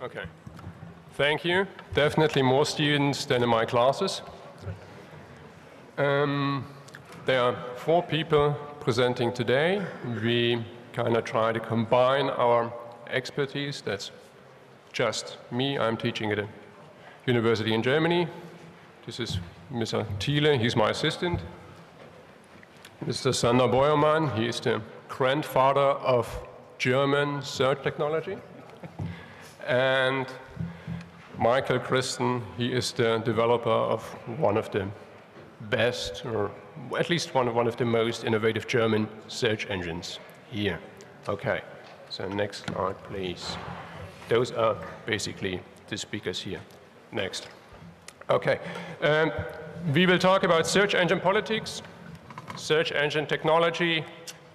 Okay. Thank you. Definitely more students than in my classes. There are 4 people presenting today. We kind of try to combine our expertise. That's just me. I'm teaching at a university in Germany. This is Mr. Thiele. He's my assistant. Mr. Sander-Beuermann. He is the grandfather of German search technology. And Michael Christen, he is the developer of one of the best, or at least one of the most innovative German search engines here. Okay, so next slide, please. Those are basically the speakers here. Next. Okay, we will talk about search engine politics, search engine technology,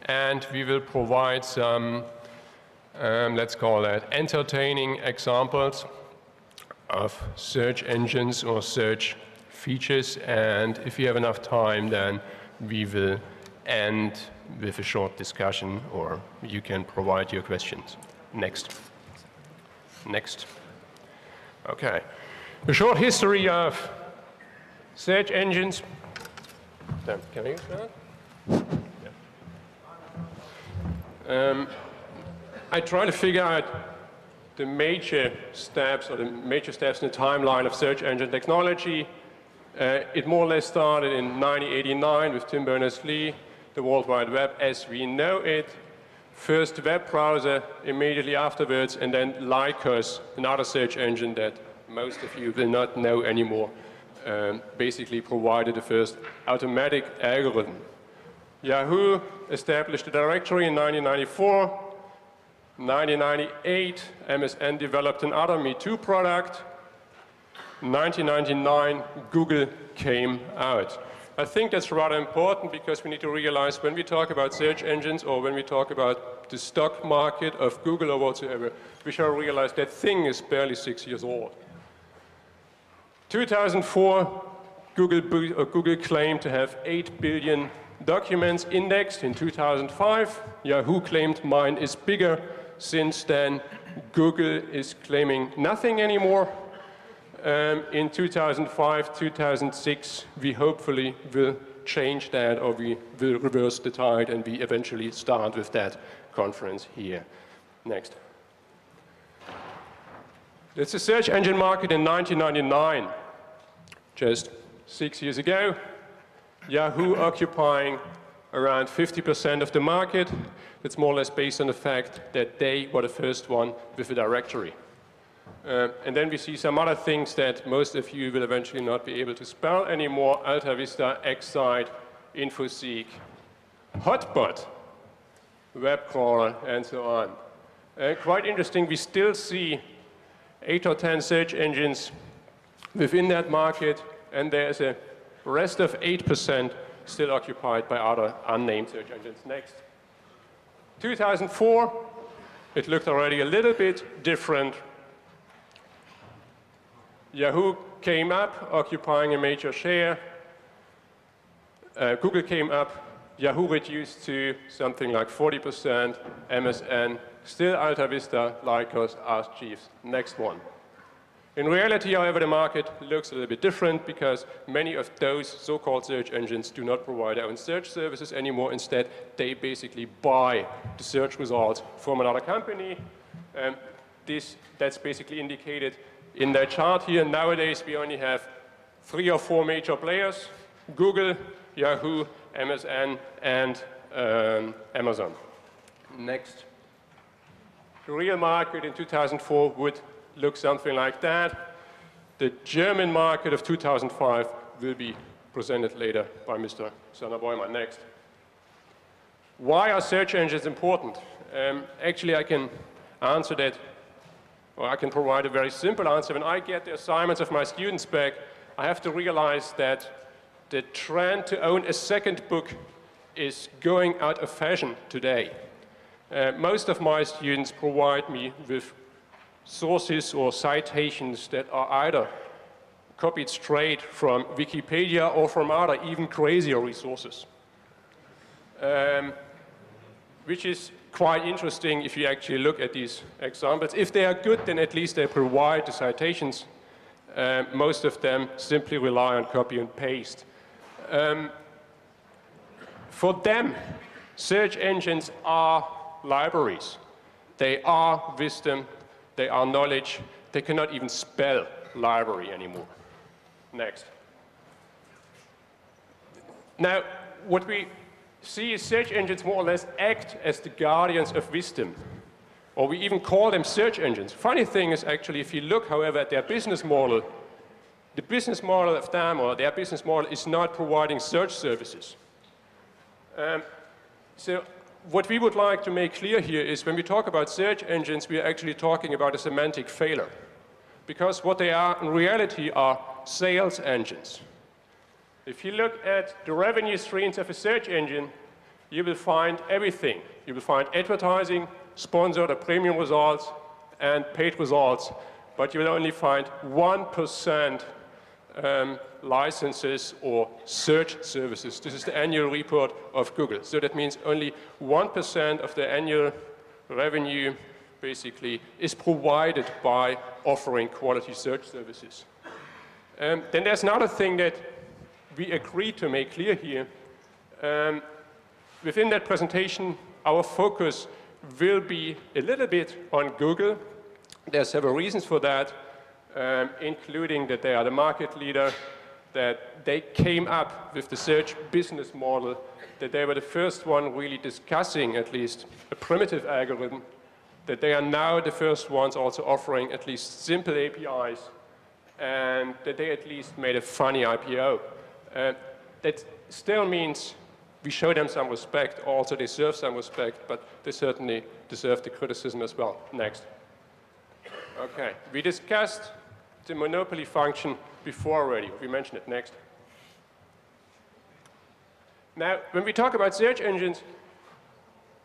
and we will provide some, let's call that, entertaining examples of search engines or search features, and if we have enough time, then we will end with a short discussion, or you can provide your questions. Next. Next. Okay. A short history of search engines. Can I use that? Yeah. I try to figure out the major steps in the timeline of search engine technology. It more or less started in 1989 with Tim Berners-Lee, the World Wide Web as we know it. First web browser immediately afterwards, and then Lycos, another search engine that most of you will not know anymore, basically provided the first automatic algorithm. Yahoo established a directory in 1994. 1998, MSN developed another Me Too product. 1999, Google came out. I think that's rather important because we need to realize when we talk about search engines or when we talk about the stock market of Google or whatsoever, we shall realize that thing is barely 6 years old. 2004, Google claimed to have 8 billion documents indexed. In 2005, Yahoo claimed mine is bigger. Since then, Google is claiming nothing anymore. In 2005, 2006, we hopefully will change that, or we will reverse the tide, and we eventually start with that conference here. Next. It's the search engine market in 1999, just 6 years ago. Yahoo occupying around 50% of the market. It's more or less based on the fact that they were the first one with a directory. And then we see some other things that most of you will eventually not be able to spell anymore: Alta Vista, Excite, Infoseek, Hotbot, web crawler, and so on. Quite interesting, we still see 8 or 10 search engines within that market, and there's a rest of 8% still occupied by other unnamed search engines. Next. 2004, it looked already a little bit different. Yahoo came up, occupying a major share. Google came up, Yahoo reduced to something like 40%, MSN, still Alta Vista, Lycos, Ask Jeeves. Next one. In reality, however, the market looks a little bit different because many of those so-called search engines do not provide their own search services anymore. Instead, they basically buy the search results from another company. That's basically indicated in that chart here. Nowadays, we only have 3 or 4 major players: Google, Yahoo, MSN, and Amazon. Next. The real market in 2004 would look something like that. The German market of 2005 will be presented later by Mr. Sander-Beuermann. Next. Why are search engines important? Actually, I can answer that, or I can provide a very simple answer. When I get the assignments of my students back, I have to realize that the trend to own a second book is going out of fashion today. Most of my students provide me with sources or citations that are either copied straight from Wikipedia or from other, even crazier resources, which is quite interesting if you actually look at these examples. If they are good, then at least they provide the citations. Most of them simply rely on copy and paste. For them, search engines are libraries. They are wisdom, they are knowledge. They cannot even spell library anymore. Next. Now, what we see is search engines more or less act as the guardians of wisdom, or we even call them search engines. Funny thing is actually, if you look, however, at their business model, the business model of them, or their business model, is not providing search services. So what we would like to make clear here is when we talk about search engines, we are actually talking about a semantic failure, because what they are in reality are sales engines. If you look at the revenue streams of a search engine, you will find everything. You will find advertising, sponsored or premium results, and paid results, but you will only find 1% licenses or search services. This is the annual report of Google. So that means only 1% of the annual revenue basically is provided by offering quality search services. Then there's another thing that we agreed to make clear here. Within that presentation, our focus will be a little bit on Google. There are several reasons for that, including that they are the market leader, that they came up with the search business model, that they were the first one really discussing at least a primitive algorithm, that they are now the first ones also offering at least simple APIs, and that they at least made a funny IPO. That still means we show them some respect, also they deserve some respect, but they certainly deserve the criticism as well. Next. Okay, we discussed the monopoly function before already. We mentioned it. Next. Now, when we talk about search engines,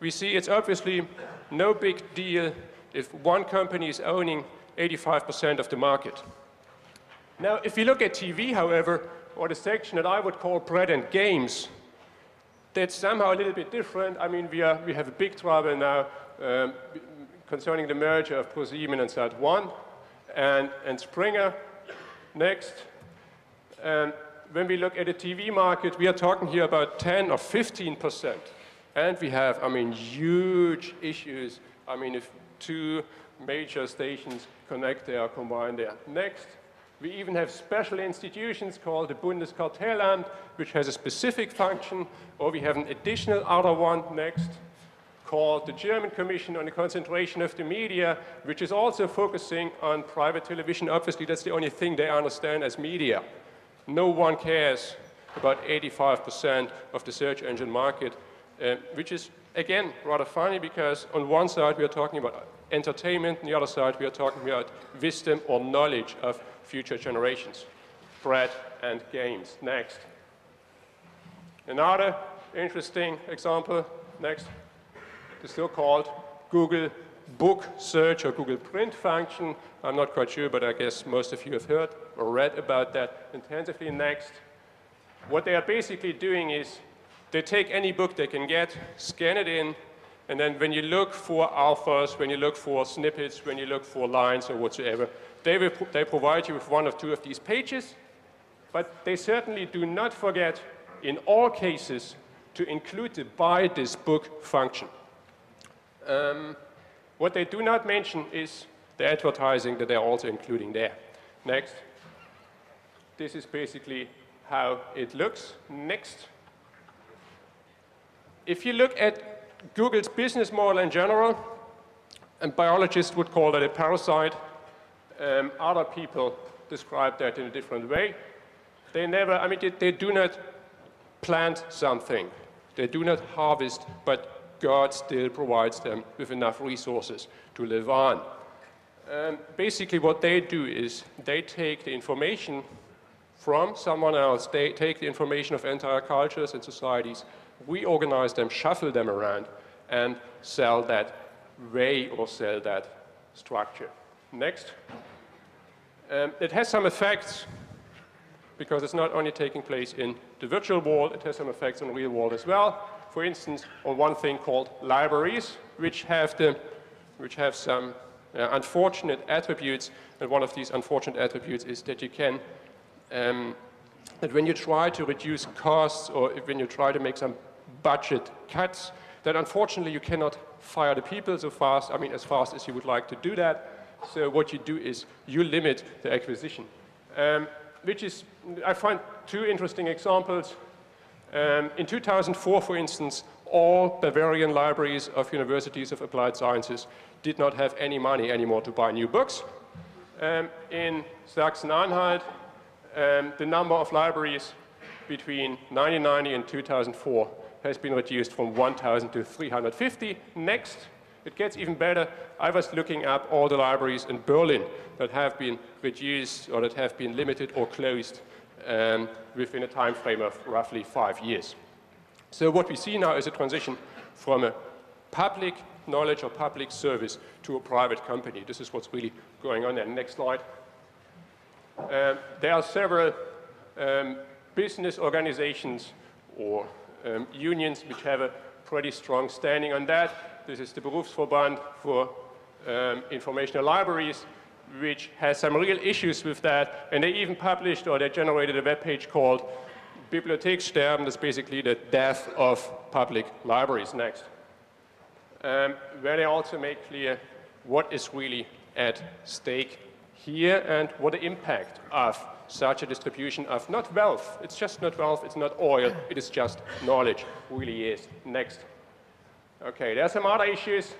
we see it's obviously no big deal if one company is owning 85% of the market. Now, if you look at TV, however, or the section that I would call bread and games, that's somehow a little bit different. I mean, we have a big trouble now concerning the merger of ProSieben and Sat.1 and Springer. Next. When we look at the TV market, we are talking here about 10 or 15%. And we have, I mean, huge issues. I mean, if two major stations connect, they are combined there. Next. We even have special institutions called the Bundeskartellamt, which has a specific function, or we have an additional other one next, called the German Commission on the Concentration of the Media, which is also focusing on private television. Obviously, that's the only thing they understand as media. No one cares about 85% of the search engine market, which is, again, rather funny, because on one side we are talking about entertainment, on the other side we are talking about wisdom or knowledge of future generations. Bread and games. Next. Another interesting example. Next. The so-called Google Book Search or Google Print function. I'm not quite sure, but I guess most of you have heard or read about that intensively. Next. What they are basically doing is they take any book they can get, scan it in, and then when you look for alphas, when you look for snippets, when you look for lines or whatsoever, they provide you with one or two of these pages, but they certainly do not forget, in all cases, to include the buy this book function. What they do not mention is the advertising that they're also including there. Next. This is basically how it looks. Next. If you look at Google's business model in general, and biologists would call that a parasite, other people describe that in a different way. They never, I mean, they do not plant something. They do not harvest, but God still provides them with enough resources to live on. Basically what they do is they take the information from someone else, they take the information of entire cultures and societies, reorganize them, shuffle them around, and sell that way or sell that structure. Next. It has some effects. because it's not only taking place in the virtual world, it has some effects on the real world as well. For instance, on one thing called libraries, which have some unfortunate attributes, and one of these unfortunate attributes is that you can, that when you try to reduce costs or when you try to make some budget cuts, that unfortunately you cannot fire the people so fast, I mean as fast as you would like to do that. So what you do is you limit the acquisition. Which is, I find two interesting examples. In 2004, for instance, all Bavarian libraries of universities of applied sciences did not have any money anymore to buy new books. In Sachsen-Anhalt, the number of libraries between 1990 and 2004 has been reduced from 1,000 to 350. Next, it gets even better. I was looking up all the libraries in Berlin that have been reduced or that have been limited or closed within a time frame of roughly 5 years. So what we see now is a transition from a public knowledge or public service to a private company. This is what's really going on there. Next slide. There are several business organizations or unions which have a pretty strong standing on that. This is the Berufsverband for Informational Libraries, which has some real issues with that, and they even published or they generated a web page called Bibliothekssterben. That's basically the death of public libraries. Next. Where they also make clear what is really at stake here and what the impact of such a distribution of not wealth, it's just not wealth, it's not oil, it is just knowledge, really is. Next. Okay, there are some other issues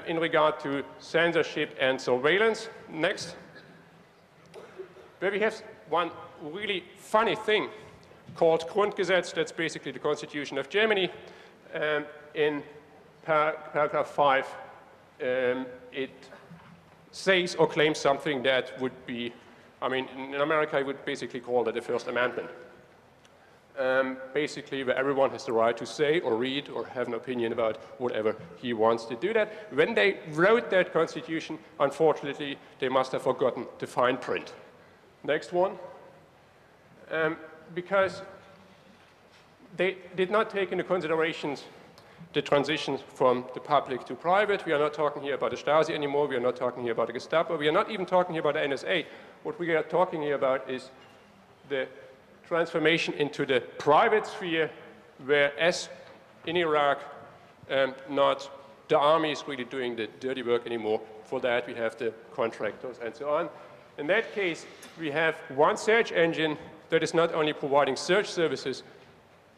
in regard to censorship and surveillance. Next. Where we have one really funny thing called Grundgesetz, that's basically the Constitution of Germany. In paragraph 5, it says or claims something that would be, I mean, in America, I would basically call that the First Amendment. Basically, where everyone has the right to say or read or have an opinion about whatever he wants to do that. When they wrote that Constitution, unfortunately, they must have forgotten the fine print. Next one. Because they did not take into consideration the transition from the public to private. We are not talking here about the Stasi anymore. We are not talking here about the Gestapo. We are not even talking here about the NSA. What we are talking here about is the transformation into the private sphere, where, as in Iraq, not the army is really doing the dirty work anymore. For that, we have the contractors and so on. In that case, we have one search engine that is not only providing search services,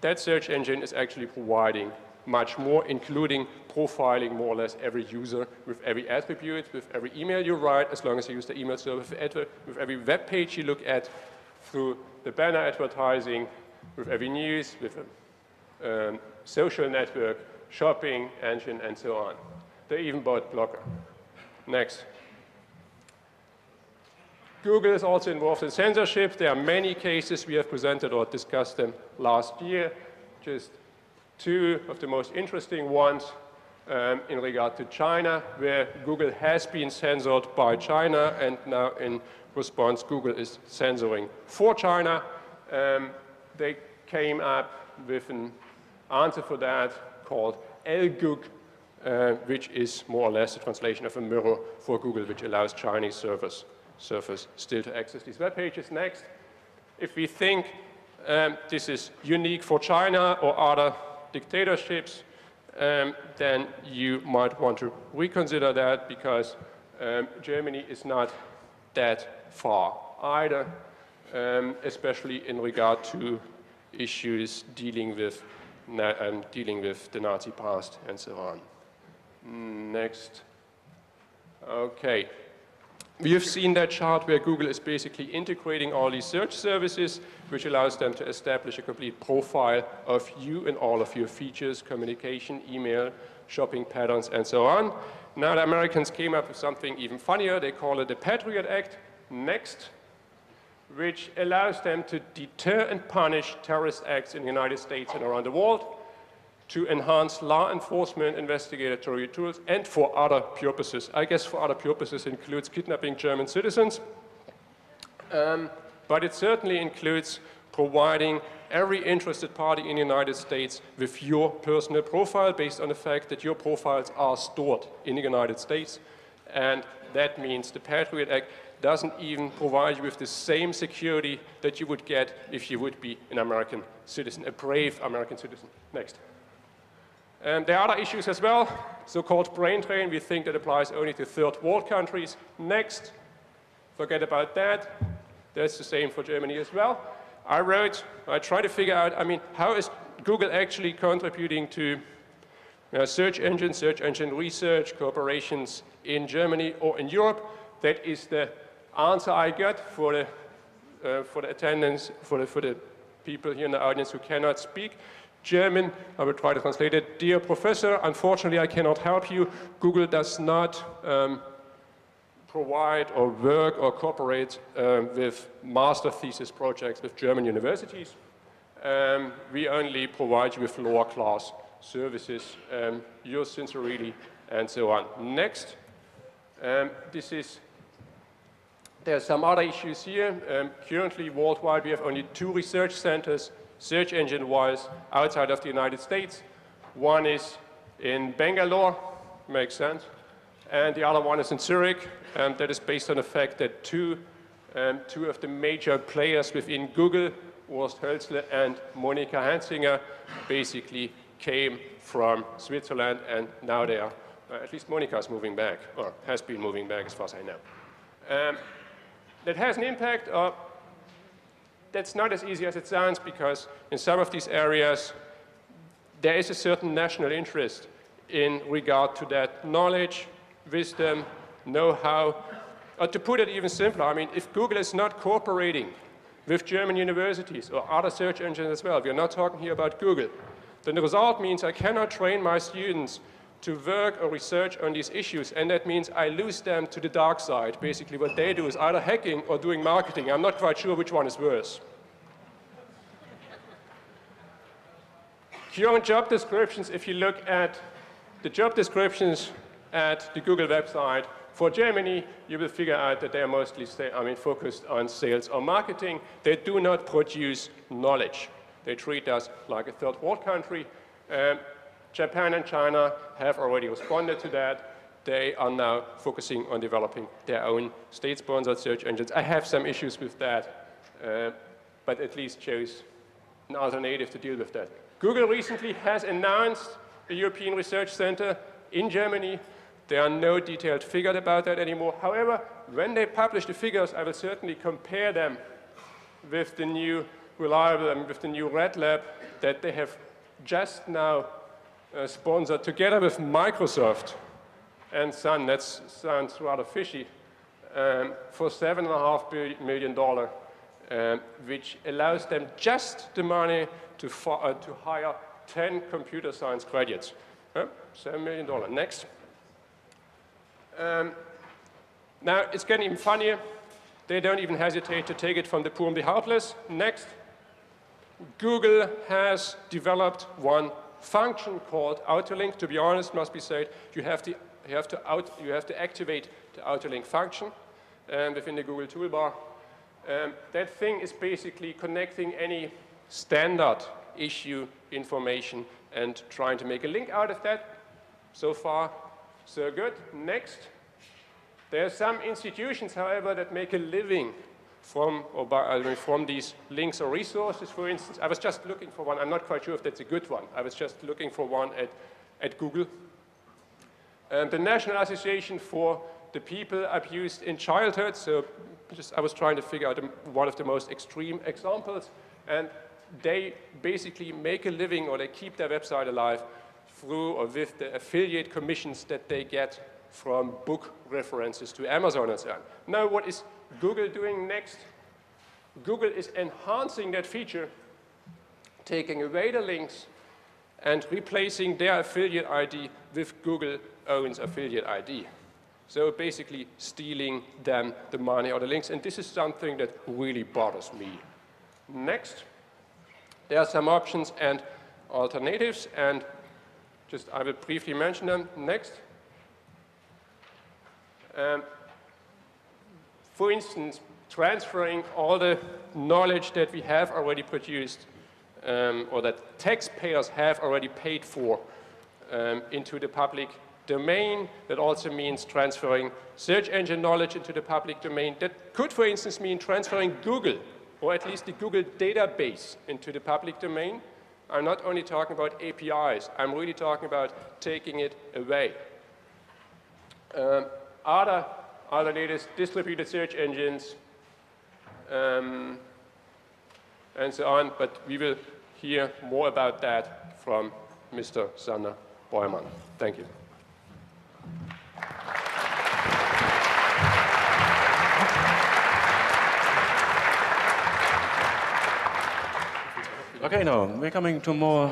that search engine is actually providing much more, including profiling more or less every user with every attribute, with every email you write, as long as you use the email server, with every web page you look at, through the banner advertising, with every news, with a social network, shopping engine, and so on. They even bought Blocker. Next. Google is also involved in censorship. There are many cases we have presented or discussed them last year. Just two of the most interesting ones in regard to China, where Google has been censored by China, and now in response, Google is censoring for China. They came up with an answer for that called LGUG, which is more or less a translation of a mirror for Google, which allows Chinese servers still to access these web pages. Next. If we think this is unique for China or other dictatorships, then you might want to reconsider that, because Germany is not that far either, especially in regard to issues dealing with the Nazi past and so on. Next. Okay. We have seen that chart where Google is basically integrating all these search services, which allows them to establish a complete profile of you and all of your features, communication, email, shopping patterns, and so on. Now the Americans came up with something even funnier. They call it the Patriot Act. Next. Which allows them to deter and punish terrorist acts in the United States and around the world, to enhance law enforcement, investigatory tools, and for other purposes. I guess for other purposes includes kidnapping German citizens. but it certainly includes providing every interested party in the United States with your personal profile based on the fact that your profiles are stored in the United States. And that means the Patriot Act doesn't even provide you with the same security that you would get if you would be an American citizen, a brave American citizen. Next. And there are other issues as well, so-called brain drain. We think that applies only to third world countries. Next. Forget about that. That's the same for Germany as well. I tried to figure out, how is Google actually contributing to search engine research, corporations in Germany or in Europe? That is the answer I got for the attendance, for the people here in the audience who cannot speak German. I will try to translate it. Dear professor, unfortunately I cannot help you. Google does not provide or work or cooperate with master thesis projects with German universities. We only provide you with lower class services, yours sincerely, and so on. Next. There are some other issues here. Currently, worldwide, we have only 2 research centers, search engine-wise, outside of the United States. One is in Bangalore, makes sense, and the other one is in Zurich. That is based on the fact that two of the major players within Google, Urs Hölzle and Monika Hansinger, basically came from Switzerland, and now they are, at least Monika is moving back, or has been moving back as far as I know. That has an impact. That's not as easy as it sounds, because in some of these areas there is a certain national interest in regard to that knowledge, wisdom, know-how. Or to put it even simpler, if Google is not cooperating with German universities or other search engines as well, we are not talking here about Google, then the result means I cannot train my students to work or research on these issues, and that means I lose them to the dark side. Basically what they do is either hacking or doing marketing. I'm not quite sure which one is worse. Current job descriptions, if you look at the job descriptions at the Google website for Germany, you will figure out that they are mostly focused on sales or marketing. They do not produce knowledge. They treat us like a third world country. Japan and China have already responded to that. They are now focusing on developing their own state-sponsored search engines. I have some issues with that, but at least chose an alternative to deal with that. Google recently has announced a European Research Center in Germany. There are no detailed figures about that anymore. However, when they publish the figures, I will certainly compare them with the new with the new Red Lab that they have just now sponsored together with Microsoft and Sun. That sounds rather fishy, for $7.5 million, which allows them just the money to hire 10 computer science graduates. $7 million. Next. Now, it's getting even funnier. They don't even hesitate to take it from the poor and the helpless. Next. Google has developed one function called autolink. To be honest, must be said, you have to activate the autolink function within the Google toolbar. That thing is basically connecting any standard issue information and trying to make a link out of that. So far, so good. Next. There are some institutions, however, that make a living from these links or resources. For instance, I was just looking for one. I'm not quite sure if that's a good one. I was just looking for one at Google. The National Association for the People Abused in Childhood. So I was trying to figure out one of the most extreme examples. And they basically make a living, or they keep their website alive through or with the affiliate commissions that they get from book references to Amazon and so on. Now, what is Google doing next? Google is enhancing that feature, taking away the links and replacing their affiliate ID with Google owns affiliate ID. So basically stealing them the money or the links, and this is something that really bothers me. Next, there are some options and alternatives, and I will briefly mention them. Next. For instance, transferring all the knowledge that we have already produced or that taxpayers have already paid for into the public domain. That also means transferring search engine knowledge into the public domain. That could, for instance, mean transferring Google, or at least the Google database, into the public domain. I'm not only talking about APIs, I'm really talking about taking it away. Other latest distributed search engines, and so on, but we will hear more about that from Mr. Sander-Beuermann. Thank you. Okay, now we're coming to more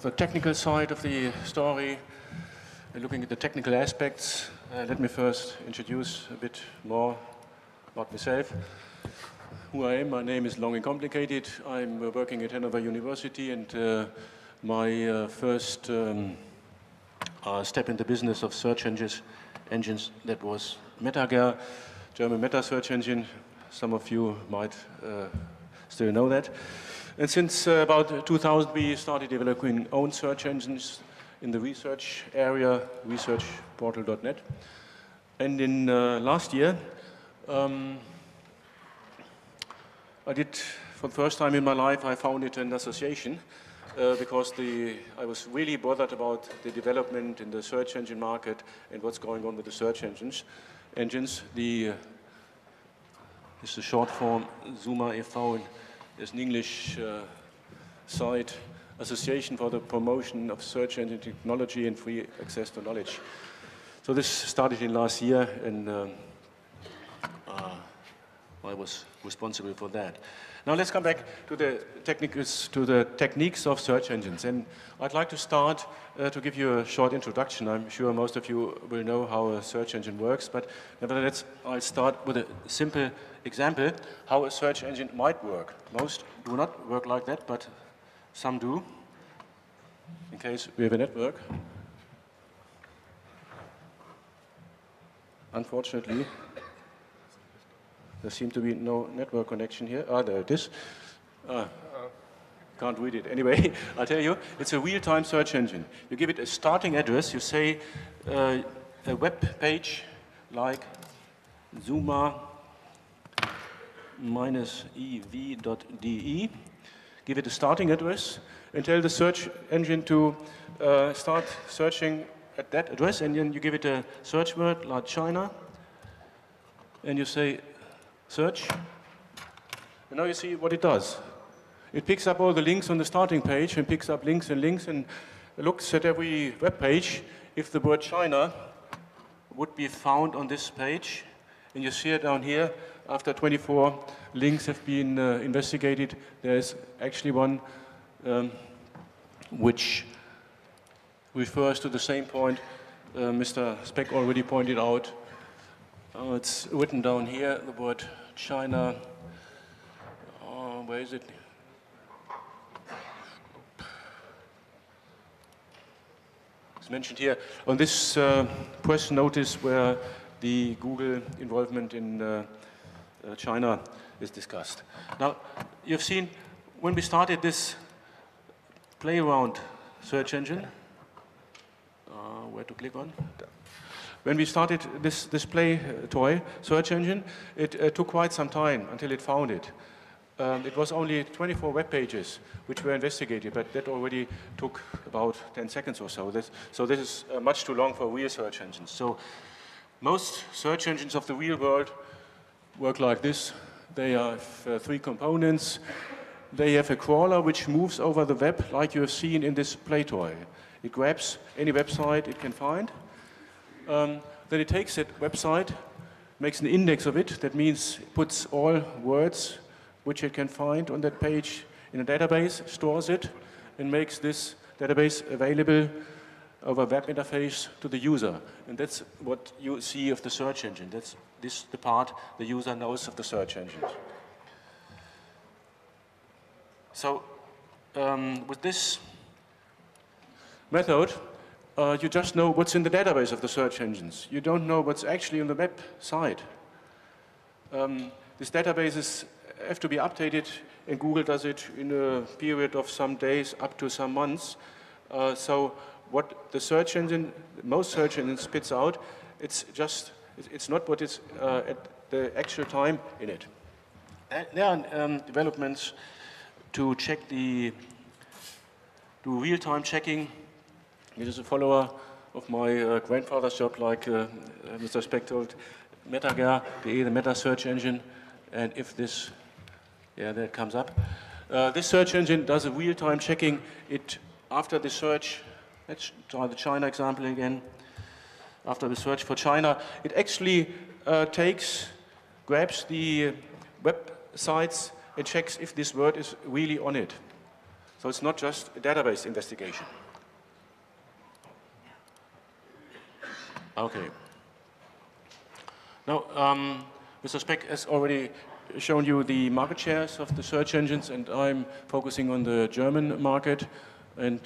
the technical side of the story. We're looking at the technical aspects. Let me first introduce a bit more about myself. Who I am, my name is long and complicated. I'm working at Hannover University, and my first step in the business of search engines, that was Metager, German meta search engine. Some of you might still know that. And since about 2000, we started developing own search engines in the research area, researchportal.net. And in last year, I did, for the first time in my life, I founded an association because I was really bothered about the development in the search engine market and what's going on with the search engines. This is the short form, Zuma e.V. There's an English site, Association for the Promotion of Search Engine Technology and Free Access to Knowledge. So this started in last year, and I was responsible for that. Now let's come back to the techniques of search engines. And I'd like to start to give you a short introduction. I'm sure most of you will know how a search engine works, but nevertheless, I'll start with a simple example how a search engine might work. Most do not work like that, but some do, in case we have a network. Unfortunately, there seems to be no network connection here. Ah, there it is. Can't read it. Anyway, I'll tell you, it's a real-time search engine. You give it a starting address. You say a web page like zuma-ev.de. Give it a starting address and tell the search engine to start searching at that address. And then you give it a search word like China. And you say, search, and now you see what it does. It picks up all the links on the starting page and picks up links and looks at every web page if the word China would be found on this page. And you see it down here, after 24 links have been investigated, there's actually one which refers to the same point Mr. Speck already pointed out. It's written down here, the word China. Where is it? It's mentioned here on this press notice where the Google involvement in China is discussed. Now, you've seen when we started this play around search engine, where to click on? When we started this play toy search engine, it took quite some time until it found it. It was only 24 web pages which were investigated, but that already took about 10 seconds or so. This is much too long for real search engines. So most search engines of the real world work like this. They have three components. They have a crawler which moves over the web like you have seen in this play toy. It grabs any website it can find. Then it takes that website, makes an index of it. That means it puts all words which it can find on that page in a database, stores it, and makes this database available over web interface to the user. And that's what you see of the search engine. That's the part the user knows of the search engine. So with this method, you just know what's in the database of the search engines. You don't know what's actually on the website. these databases have to be updated, and Google does it in a period of some days up to some months. So what the search engine, most search engines spits out, it's not what is at the actual time in it. And there are developments to check do real-time checking. It is a follower of my grandfather's job, like Mr. Speck told, Metager.de, the meta search engine, and if this, yeah, there it comes up. This search engine does a real-time checking. After the search, let's try the China example again. After the search for China, it actually grabs the websites and checks if this word is really on it. So it's not just a database investigation. Okay. Now, Mr. Speck has already shown you the market shares of the search engines, and I'm focusing on the German market. And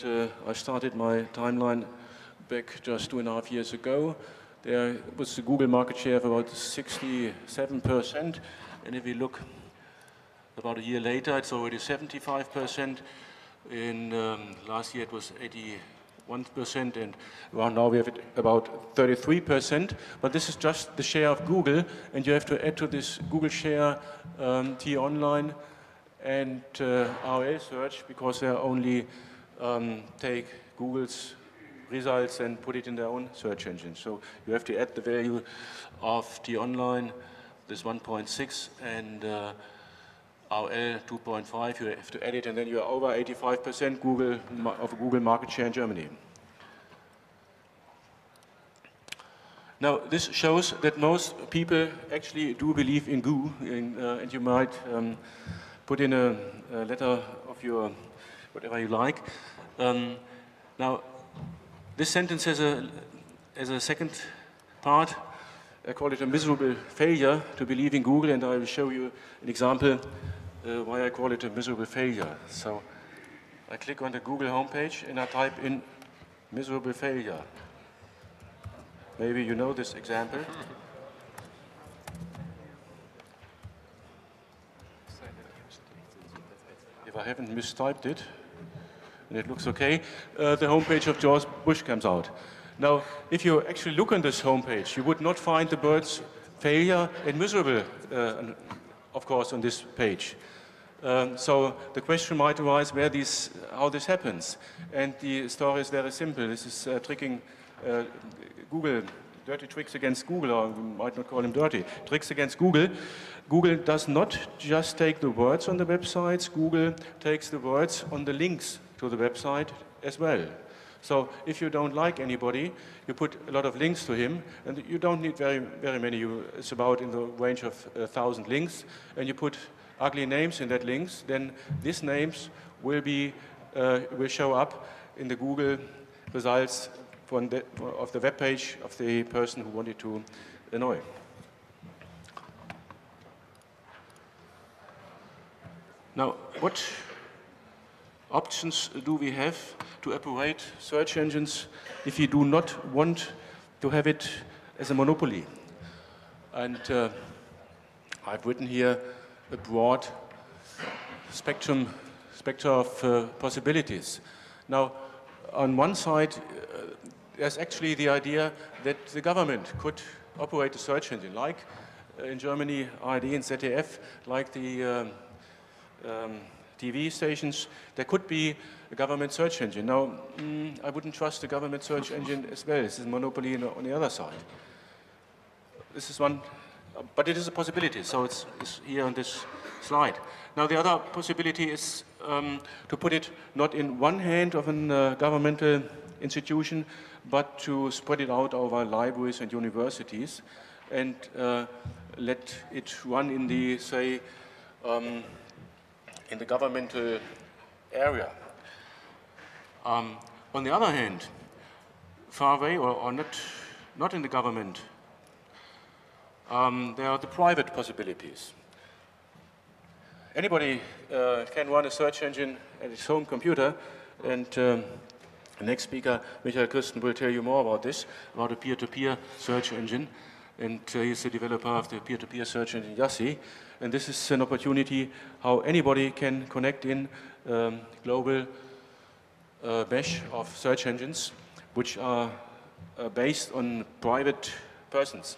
I started my timeline back just 2.5 years ago. There was the Google market share of about 67%. And if we look about a year later, it's already 75%. In last year, it was 81%, and around now we have it about 33%. But this is just the share of Google, and you have to add to this Google share T-Online and RL search, because they only take Google's results and put it in their own search engine. So you have to add the value of T-Online, this 1.6, and RL 2.5, you have to add it, and then you are over 85% of Google market share in Germany. Now, this shows that most people actually do believe in Goo, and you might put in a letter of your whatever you like. Now, this sentence has a second part. I call it a miserable failure to believe in Google, and I will show you an example why I call it a miserable failure. So I click on the Google homepage and I type in miserable failure. Maybe you know this example. If I haven't mistyped it, and it looks okay, the homepage of George Bush comes out. Now, if you actually look on this homepage, you would not find the words failure and miserable, of course, on this page. So the question might arise how this happens. And the story is very simple. This is tricking Google, dirty tricks against Google, or we might not call them dirty, tricks against Google. Google does not just take the words on the websites, Google takes the words on the links to the website as well. So if you don't like anybody, you put a lot of links to him, and you don't need very, very many. It's about in the range of 1,000 links, and you put ugly names in that links, then these names will show up in the Google results of the web page of the person who wanted to annoy. Now, what options do we have to operate search engines if we do not want to have it as a monopoly? And I've written here a broad spectrum of possibilities. Now, on one side, there's actually the idea that the government could operate a search engine, like in Germany, ARD and ZDF, like the TV stations. There could be a government search engine. Now, I wouldn't trust the government search engine as well. This is a monopoly on the other side. This is one, but it is a possibility, so it's here on this slide. Now, the other possibility is to put it not in one hand of a governmental institution, but to spread it out over libraries and universities and let it run in the, say, in the governmental area. On the other hand, far away or not in the government, there are the private possibilities. Anybody can run a search engine at his home computer, and the next speaker, Christen, will tell you more about this, about a peer-to-peer search engine. and he's the developer of the peer-to-peer search engine Yassi. And this is an opportunity how anybody can connect in global mesh of search engines, which are based on private persons.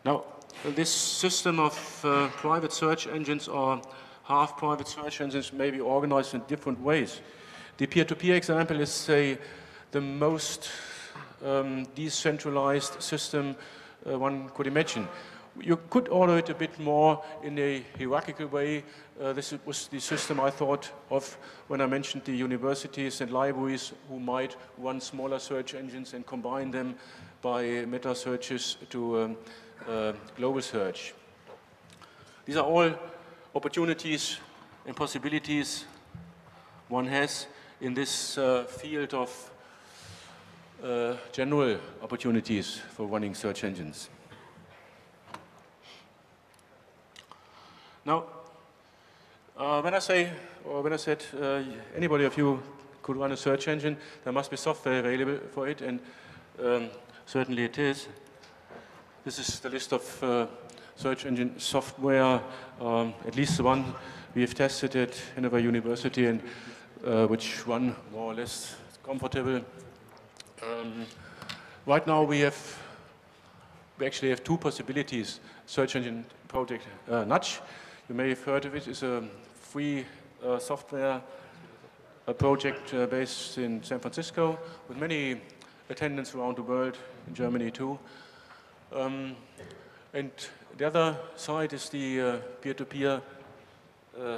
Now, this system of private search engines or half-private search engines may be organized in different ways. The peer-to-peer example is, say, the most decentralized system one could imagine. You could order it a bit more in a hierarchical way. This was the system I thought of when I mentioned the universities and libraries who might run smaller search engines and combine them by meta searches to global search. These are all opportunities and possibilities one has in this field of general opportunities for running search engines. Now, when I said anybody of you could run a search engine, there must be software available for it, and certainly it is. This is the list of search engine software, at least the one we have tested at Hannover University, and which run more or less comfortable. Right now we actually have two possibilities. Search engine project Nudge, you may have heard of it, is a free software project based in San Francisco with many attendants around the world, in Germany too. And the other side is the peer-to-peer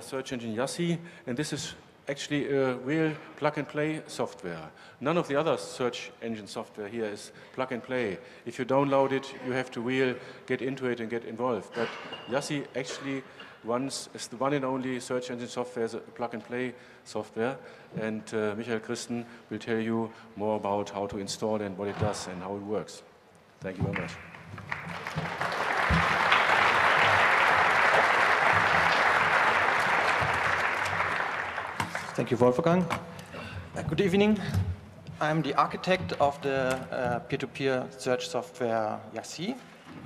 search engine Yassi, and this is actually a real plug-and-play software. None of the other search engine software here is plug-and-play. If you download it, you have to get into it and get involved. But Yassi actually runs as the one and only search engine software as a plug-and-play software, and Christen will tell you more about how to install and what it does and how it works. Thank you very much. Thank you, Wolfgang. Good evening. I'm the architect of the peer-to-peer search software Yassi,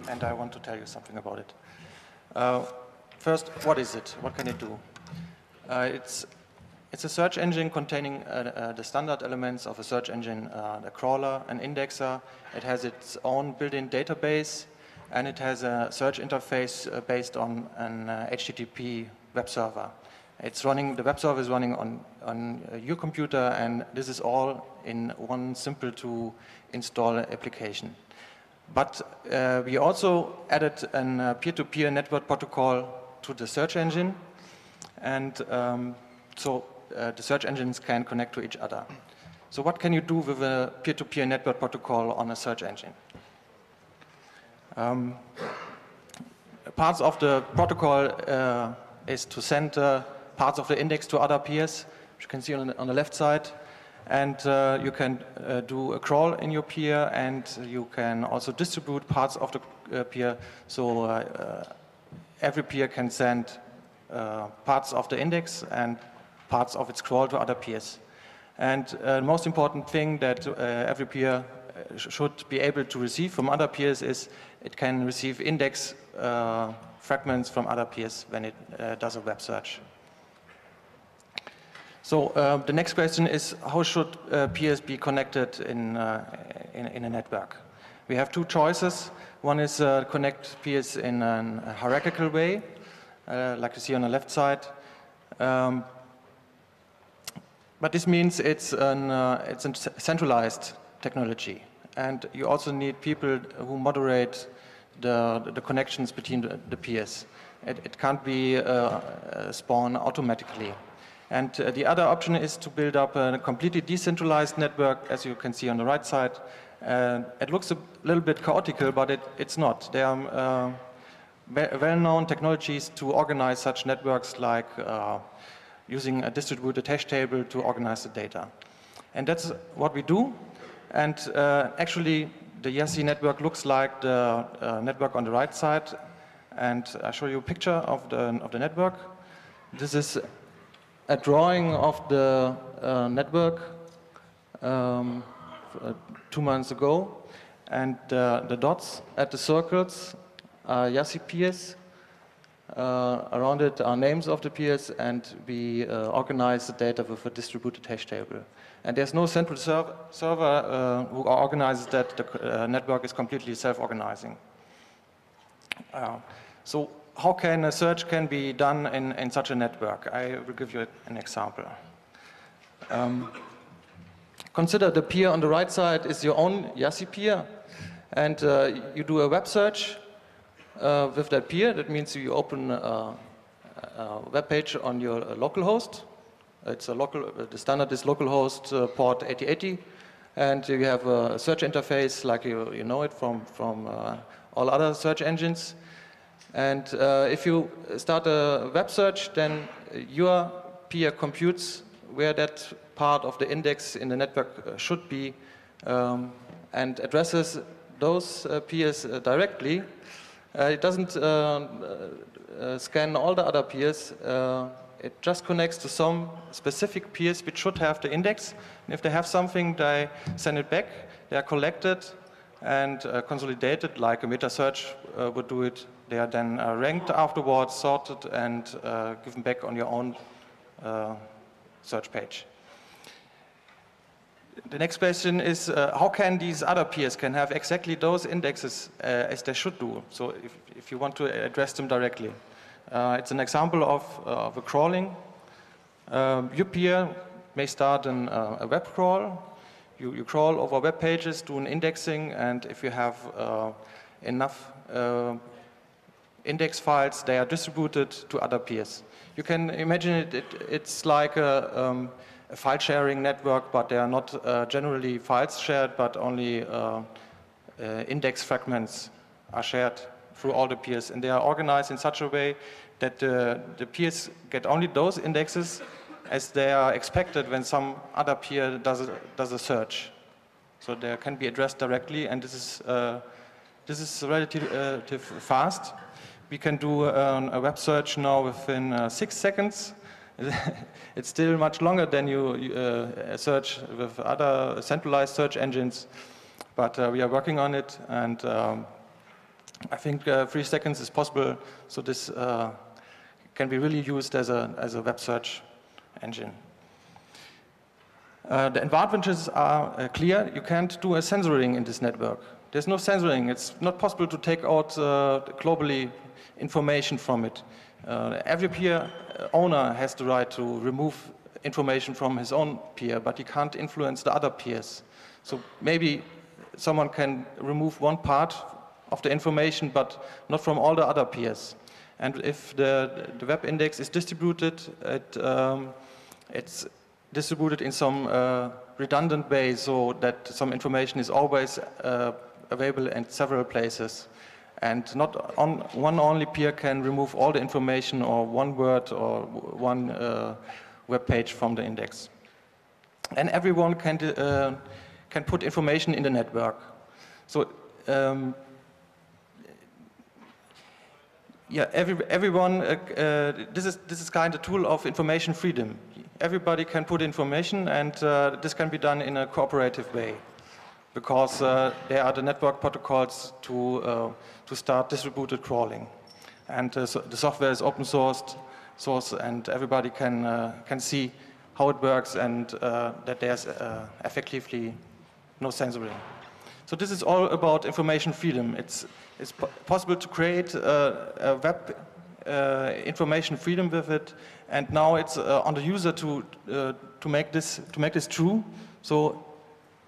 and I want to tell you something about it. First, what is it? What can it do? It's a search engine containing the standard elements of a search engine, the crawler, an indexer. It has its own built-in database, and it has a search interface based on an HTTP web server. The web server is running on your computer, and this is all in one simple to install application. But we also added a peer-to-peer network protocol to the search engine, and so the search engines can connect to each other. So what can you do with a peer-to-peer network protocol on a search engine? Parts of the protocol is to send parts of the index to other peers, which you can see on the left side. And you can do a crawl in your peer, and you can also distribute parts of the peer. So every peer can send parts of the index and parts of its crawl to other peers. And the most important thing that every peer should be able to receive from other peers is it can receive index fragments from other peers when it does a web search. So the next question is, how should peers be connected in a network? We have two choices. One is connect peers in a hierarchical way, like you see on the left side. But this means it's a centralized technology. And you also need people who moderate the connections between the peers. It can't be spawned automatically. And the other option is to build up a completely decentralized network, as you can see on the right side. It looks a little bit chaotic, but it's not. There are well-known technologies to organize such networks, like using a distributed hash table to organize the data. And that's what we do. And actually, the Yassi network looks like the network on the right side. And I'll show you a picture of the network. This is a drawing of the network 2 months ago. And the dots at the circles are Yassi peers. Around it are names of the peers, and we organize the data with a distributed hash table. And there's no central server who organizes that. The network is completely self-organizing. So how can a search can be done in such a network? I will give you an example. Consider the peer on the right side is your own Yassi peer, and you do a web search with that peer. That means you open a web page on your local host. It's a local. The standard is localhost port 8080, and you have a search interface like you know it from all other search engines. And if you start a web search, then your peer computes where that part of the index in the network should be, and addresses those peers directly. It doesn't scan all the other peers. It just connects to some specific peers which should have the index. And if they have something, they send it back. They are collected and consolidated like a meta search would do it. They are then ranked afterwards, sorted, and given back on your own search page. The next question is, how can these other peers can have exactly those indexes as they should do? So if you want to address them directly. It's an example of a crawling. Your peer may start a web crawl. You crawl over web pages, do an indexing, and if you have enough index files, they are distributed to other peers. You can imagine it's like a file sharing network, but they are not generally files shared, but only index fragments are shared through all the peers. And they are organized in such a way that the peers get only those indexes as they are expected when some other peer does a search. So they can be addressed directly, and this is relatively fast. We can do a web search now within 6 seconds. It's still much longer than you search with other centralized search engines, but we are working on it, and I think 3 seconds is possible, so this can be really used as a web search engine. The advantages are clear. You can't do a censoring in this network. There's no censoring. It's not possible to take out globally information from it. Every peer owner has the right to remove information from his own peer, but he can't influence the other peers. So maybe someone can remove one part of the information, but not from all the other peers. And if the web index is distributed, it's distributed in some redundant way, so that some information is always available in several places. And not one only peer can remove all the information or one word or one web page from the index. And everyone can put information in the network. So yeah, everyone. This is kind of a tool of information freedom. Everybody can put information, and this can be done in a cooperative way, because there are the network protocols to start distributed crawling, and so the software is open source, and everybody can see how it works, and that there's effectively no censoring. So this is all about information freedom. It's possible to create a web information freedom with it, and now it's on the user to make this true. So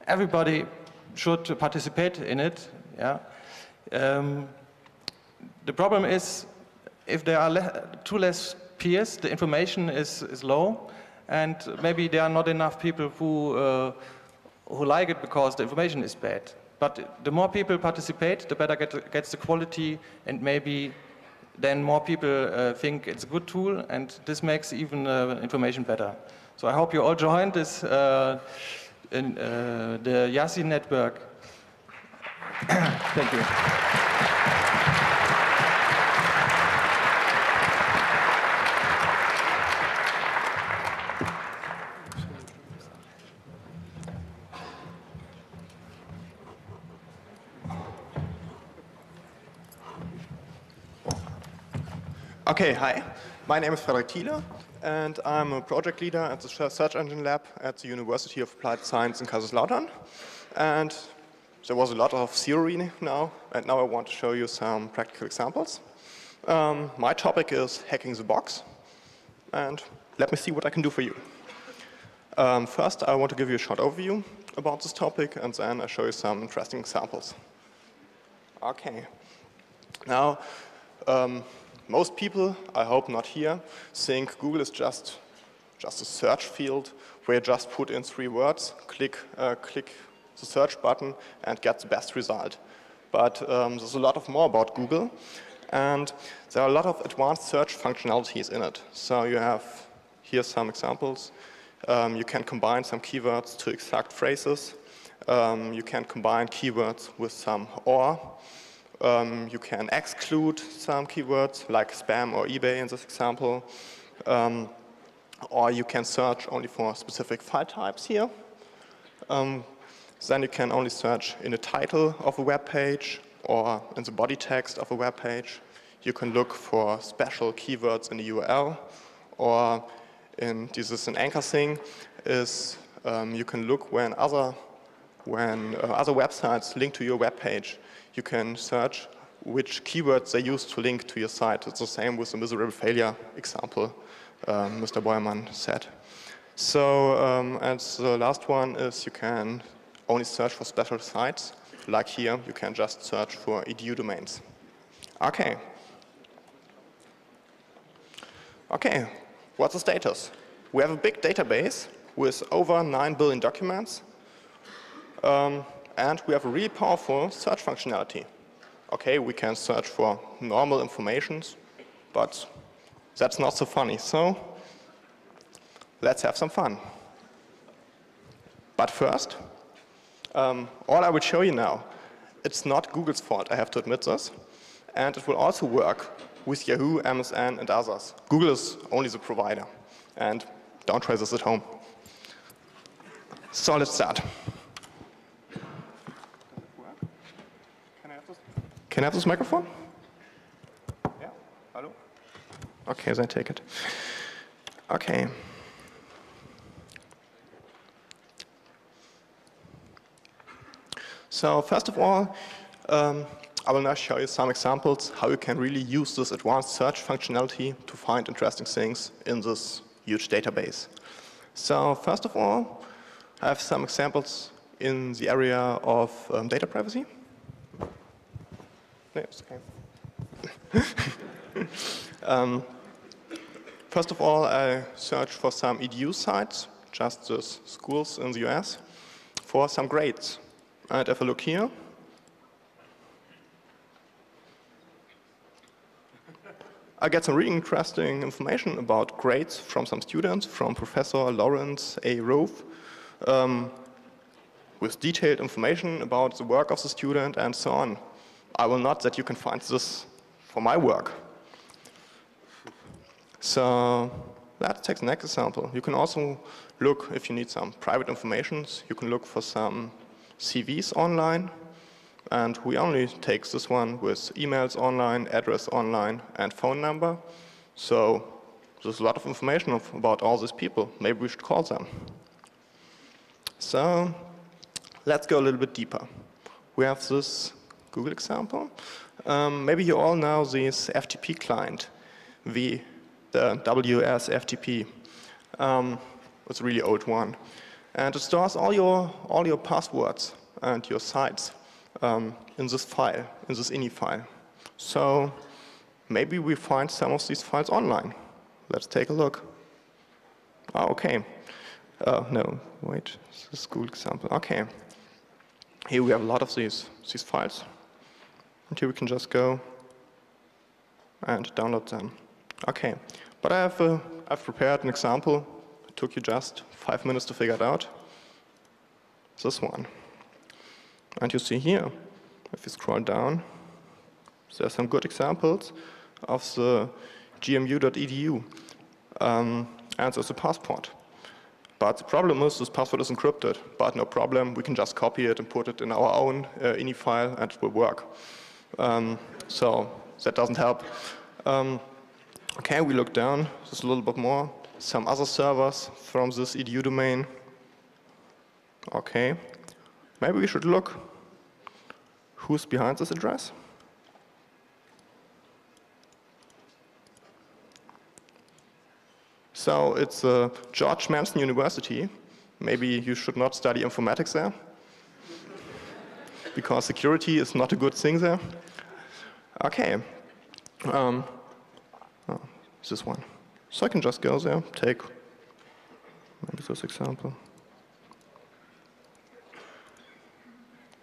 everybody should participate in it. Yeah. The problem is if there are too less peers, the information is low, and maybe there are not enough people who like it because the information is bad. But the more people participate, the better gets the quality, and maybe then more people think it's a good tool, and this makes even information better. So I hope you all join this in the Yassi network. Thank you. Okay, hi. My name is Frédéric Thiele, and I'm a project leader at the Search Engine Lab at the University of Applied Science in Kaiserslautern. And there was a lot of theory now, and now I want to show you some practical examples. My topic is hacking the box, and let me see what I can do for you. First, I want to give you a short overview about this topic, and then I'll show you some interesting examples. Okay. Now, most people, I hope not here, think Google is just a search field where you just put in 3 words, click the search button, and get the best result. But there's a lot more about Google, and there are a lot of advanced search functionalities in it. So you have here some examples. You can combine some keywords to exact phrases. You can combine keywords with some OR. You can exclude some keywords like spam or eBay in this example. Or you can search only for specific file types here. Then you can only search in the title of a web page or in the body text of a web page. You can look for special keywords in the URL, or this is an anchor thing, is you can look when other websites link to your web page. You can search which keywords they use to link to your site. It's the same with the miserable failure example Mr. Beuermann said. So, and the last one is you can only search for special sites. Like here, you can just search for edu domains. Okay. Okay, what's the status? We have a big database with over 9 billion documents. And we have a really powerful search functionality. Okay, we can search for normal informations, but that's not so funny. So let's have some fun. But first, all I will show you now, it's not Google's fault, I have to admit this. And it will also work with Yahoo, MSN, and others. Google is only the provider. And don't try this at home. So let's start. Can I have this microphone? Yeah, hello? Okay, then take it. Okay. So first of all, I will now show you some examples how you can really use this advanced search functionality to find interesting things in this huge database. So first of all, I have some examples in the area of data privacy. Yes, okay. First of all, I searched for some edu sites, just as schools in the US, for some grades. And if I look here, I get some really interesting information about grades from some students, from Professor Lawrence A. Rove, with detailed information about the work of the student and so on. I will not that you can find this for my work. So let's take the next example. You can also look, if you need some private information, you can look for some CVs online. And we only take this one with emails online, address online, and phone number. So there's a lot of information about all these people. Maybe we should call them. So let's go a little bit deeper. We have this Google example. Maybe you all know this FTP client, the WSFTP. It's a really old one. And it stores all your passwords and your sites in this file, in this ini file. So maybe we find some of these files online. Let's take a look. Oh, okay. No, wait, this is a Google example. Okay. Here we have a lot of these files. And here we can just go and download them. Okay, but I've prepared an example. It took you just 5 minutes to figure it out. This one. And you see here, if you scroll down, there are some good examples of the gmu.edu. And there's a passport. But the problem is this password is encrypted. But no problem, we can just copy it and put it in our own ini file and it will work. So that doesn't help. Okay, we look down just a little bit more. Some other servers from this edu domain. Okay, maybe we should look who's behind this address. So it's George Mason University. Maybe you should not study informatics there, because security is not a good thing there. Okay, this one. So I can just go there, take maybe this example.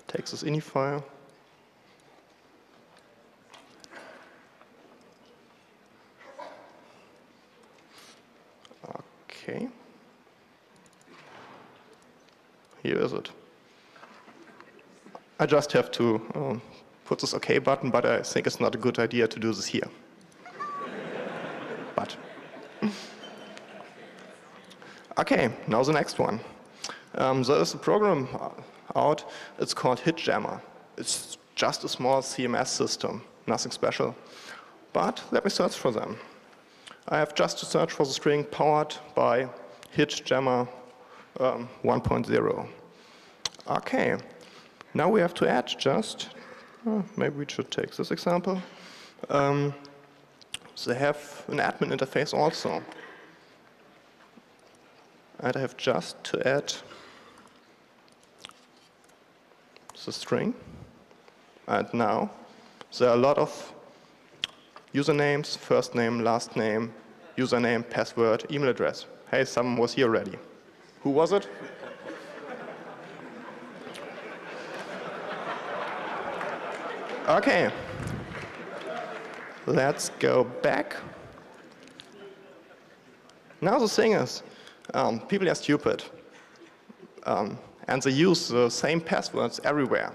Take this ini file. Okay. Here is it. I just have to put this OK button, but I think it's not a good idea to do this here. But. Okay, now the next one. There is a program out, it's called HitJammer. It's just a small CMS system, nothing special. But let me search for them. I have just to search for the string powered by HitJammer 1.0. Okay, now we have to add just, maybe we should take this example. They have an admin interface also. And I have just to add the string. And now there are a lot of usernames, first name, last name, username, password, email address. Hey, someone was here already. Who was it? Okay. Let's go back. Now the thing is, people are stupid. And they use the same passwords everywhere.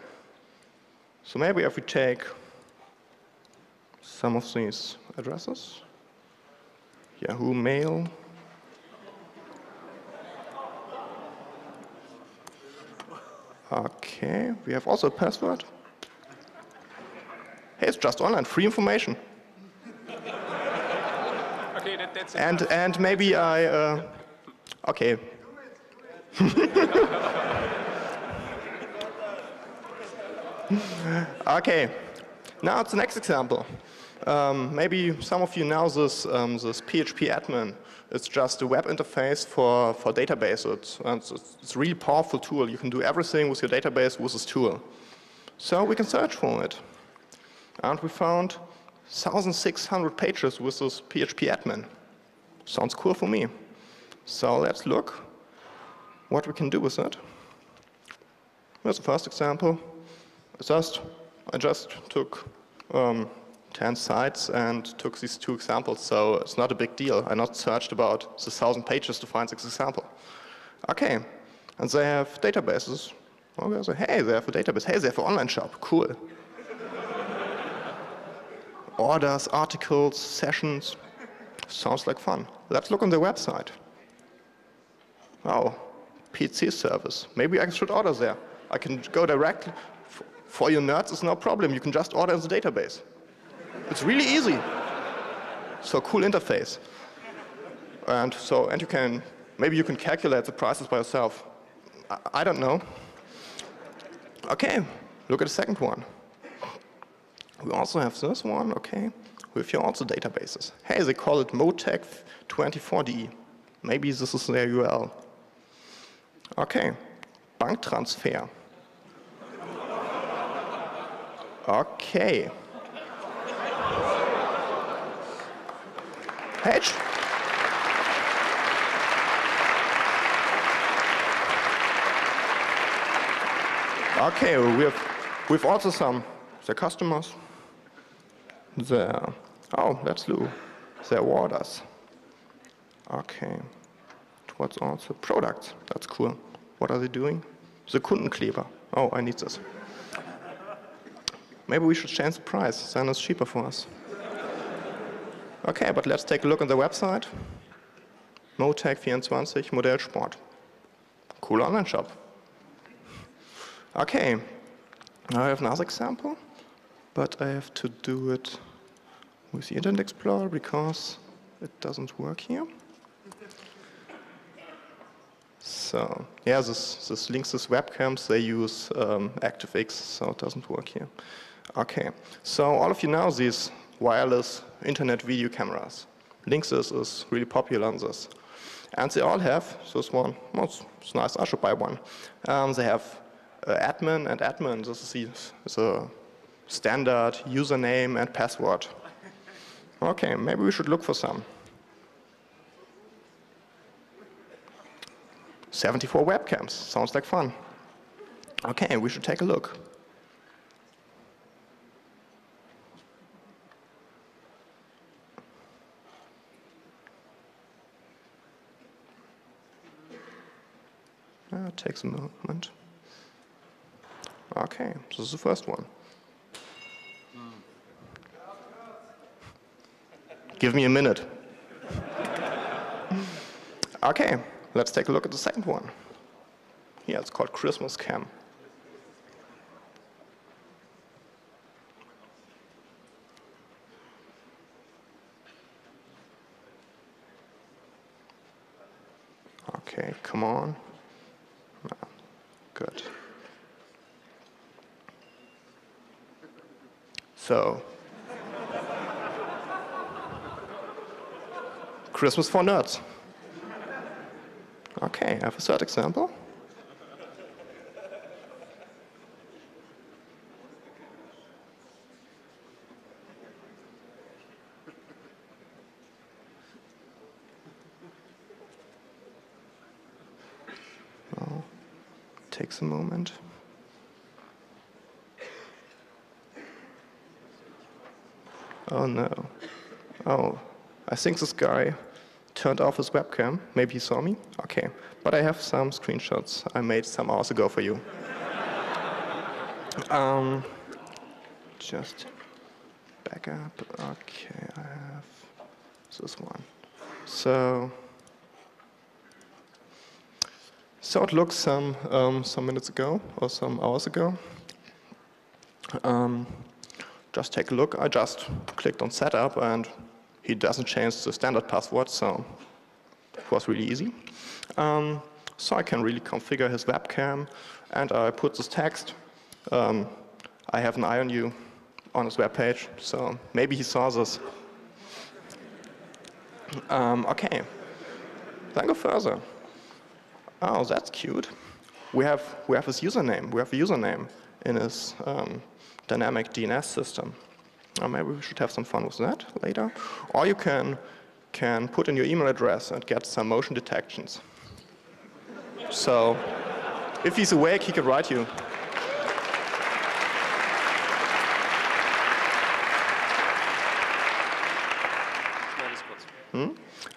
So maybe if we take some of these addresses, Yahoo Mail, okay, we have also a password. Hey, it's just online, free information. Okay, that's it. And maybe I, okay. Okay, now it's the next example. Maybe some of you know this, this PHP admin. It's just a web interface for databases. And it's a really powerful tool. You can do everything with your database with this tool. So we can search for it. And we found 1,600 pages with this PHP admin. Sounds cool for me. So let's look what we can do with it. Here's the first example. I just took 10 sites and took these 2 examples, so it's not a big deal. I not searched about the 1,000 pages to find this example. Okay, and they have databases. Okay, so hey, they have a database. Hey, they have an online shop. Cool. Orders, articles, sessions. Sounds like fun. Let's look on their website. Oh, PC service. Maybe I should order there. I can go directly. For your nerds, it's no problem. You can just order in the database. It's really easy. So cool interface. And you can, maybe you can calculate the prices by yourself. I don't know. Okay, look at the second one. We also have this one, okay, with here also databases. Hey, they call it Motec24de. Maybe this is their URL. Okay, Banktransfer. Okay. Page. Okay, we've also some the customers. Let's do their orders. Okay. What's also products? That's cool. What are they doing? The Kundenkleber. Oh, I need this. Maybe we should change the price, then it's cheaper for us. Okay, but let's take a look on the website. Motec24 Modell Sport. Cool online shop. Okay, now I have another example, but I have to do it with the Internet Explorer because it doesn't work here. So, yeah, this links this webcams, they use ActiveX, so it doesn't work here. Okay, so all of you know these wireless internet video cameras. Linksys is really popular on this. And they all have this one. Well, it's nice, I should buy one. They have admin and admin. This is a standard username and password. Okay, maybe we should look for some. 74 webcams, sounds like fun. Okay, we should take a look. It takes a moment. Okay, this is the first one. Give me a minute. Okay, let's take a look at the second one. Yeah, it's called Christmas Cam. Okay, come on. Good. So, Christmas for nerds. Okay, I have a third example. Oh, takes a moment. Oh no. Oh, I think this guy turned off his webcam. Maybe he saw me. Okay, but I have some screenshots I made some hours ago for you. Just back up. Okay, I have this one. So it looks some minutes ago or some hours ago. Just take a look. I just clicked on setup and he doesn't change the standard password, so it was really easy. So I can really configure his webcam, and I put this text. I have an eye on you on his web page, so maybe he saw this. Okay, then go further. Oh, that's cute. We have his username. We have a username in his dynamic DNS system. Maybe we should have some fun with that later. Or you can put in your email address and get some motion detections. So if he's awake, he can write you.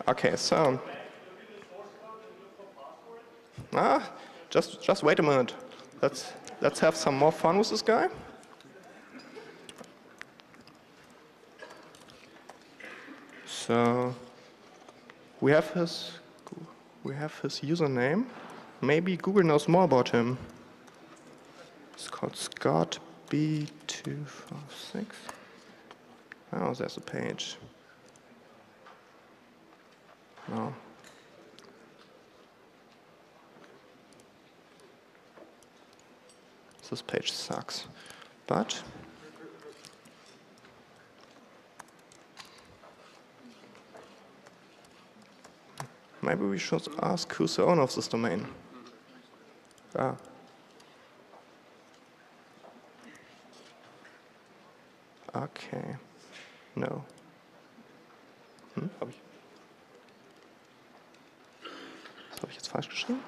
Okay, so just wait a minute. Let's have some more fun with this guy. So we have his username. Maybe Google knows more about him. It's called Scott B256. Oh, there's a page. No. This page sucks, but maybe we should ask who's the owner of this domain. Ah. Okay. No. Habe ich jetzt falsch geschrieben?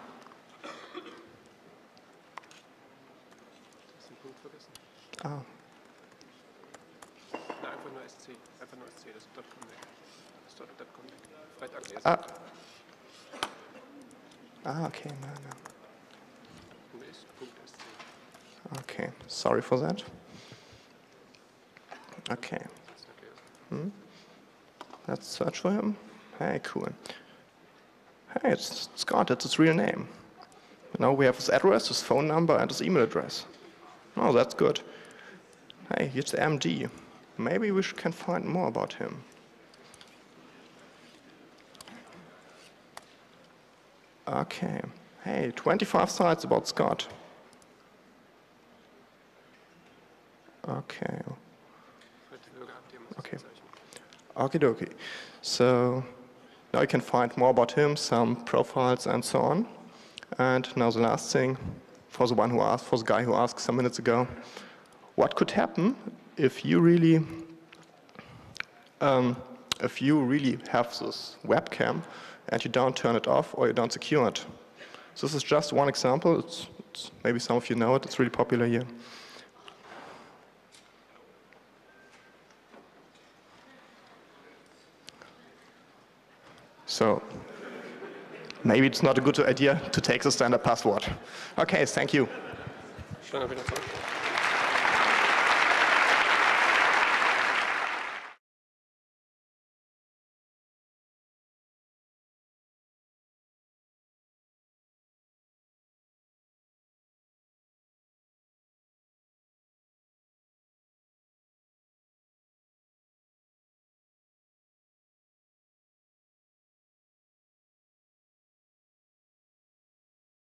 Ah. Nein, einfach nur SC. Einfach nur SC, das ist .com weg. Das ist .com weg. Freitag Ah. Ah, okay, no. Okay, sorry for that. Okay. Let's search for him. Hey, cool. Hey, it's Scott, it's his real name. Now we have his address, his phone number, and his email address. Oh, that's good. Hey, here's the MD. Maybe we can find more about him. Okay. Hey, 25 sites about Scott. Okay. Okay. Okie dokie. So now you can find more about him, some profiles and so on. And now the last thing, for the guy who asked some minutes ago, what could happen if you really have this webcam and you don't turn it off or you don't secure it? So this is just one example. It's maybe some of you know it. It's really popular here. So maybe it's not a good idea to take the standard password. Okay, thank you. Schöner Wiedersehen.